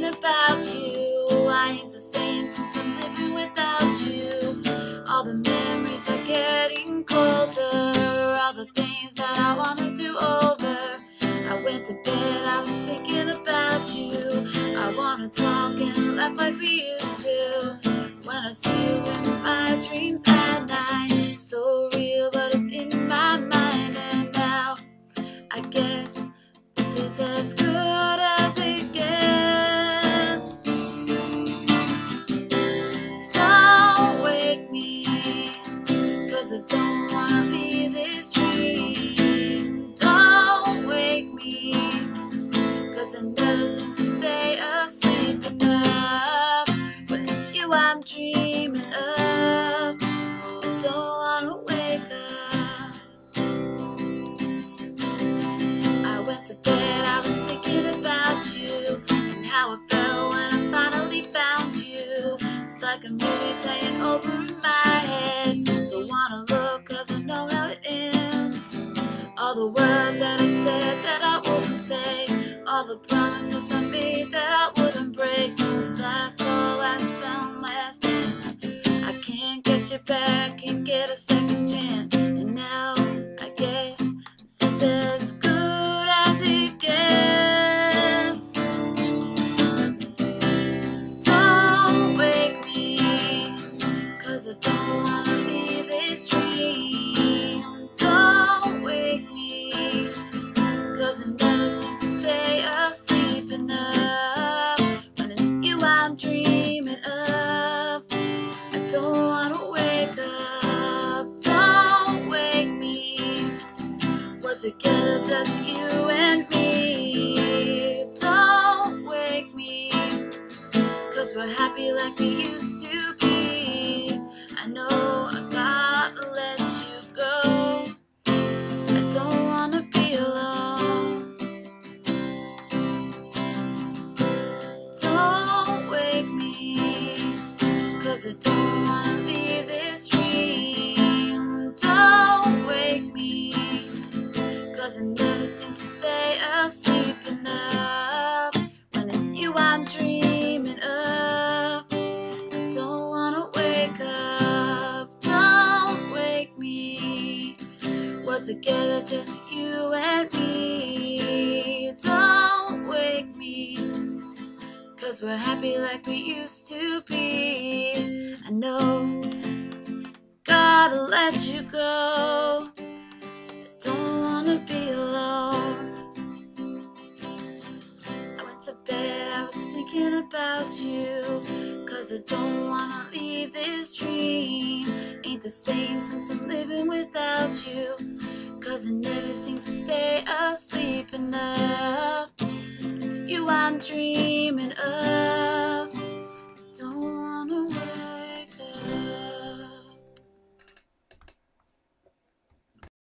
about you. I ain't the same since I'm living without you. All the memories are getting colder, all the things that I wanna do over. I went to bed, I was thinking about you. I wanna talk and laugh like we used to. When I see you in my dreams at night, so real, but it's in my mind. And now I guess this is as good as it gets. Don't wake me, 'cause I don't wanna leave this dream. Don't wake me, 'cause I never seem to stay asleep enough. When it's you I'm dreaming of, I don't wanna wake up. I went to bed, I was thinking about you, and how it felt when I finally found you. It's like a movie playing over in my head. Don't wanna look, 'cause I know how it ends. All the words that I said that I wouldn't say, all the promises I made that I wouldn't break. This last call, last sound, last dance. I can't get you back, can't get a second chance. And now I guess this is as good as it gets. Don't wake me, 'cause I don't wanna leave this dream. Don't wake me, 'cause I never seem to stay asleep enough. When it's you I'm dreaming of, I don't wanna wake up. Don't wake me, we're together, just you and me. Don't wake me, 'cause we're happy like we used to be. I know I gotta let you go, I don't wanna be alone. Don't wake me, 'cause I don't wanna leave this dream. Don't wake me, 'cause I never seem to stay asleep enough. When it's you I'm dreaming of, I don't wanna wake up. Don't wake me, we're together, just you and me. Don't wake me, 'cause we're happy like we used to be. I know, gotta let you go, I don't wanna be alone. I went to bed, I was thinking about you, 'cause I don't wanna leave this dream. Ain't the same since I'm living without you, 'cause I never seem to stay asleep enough. It's you I'm dreaming of.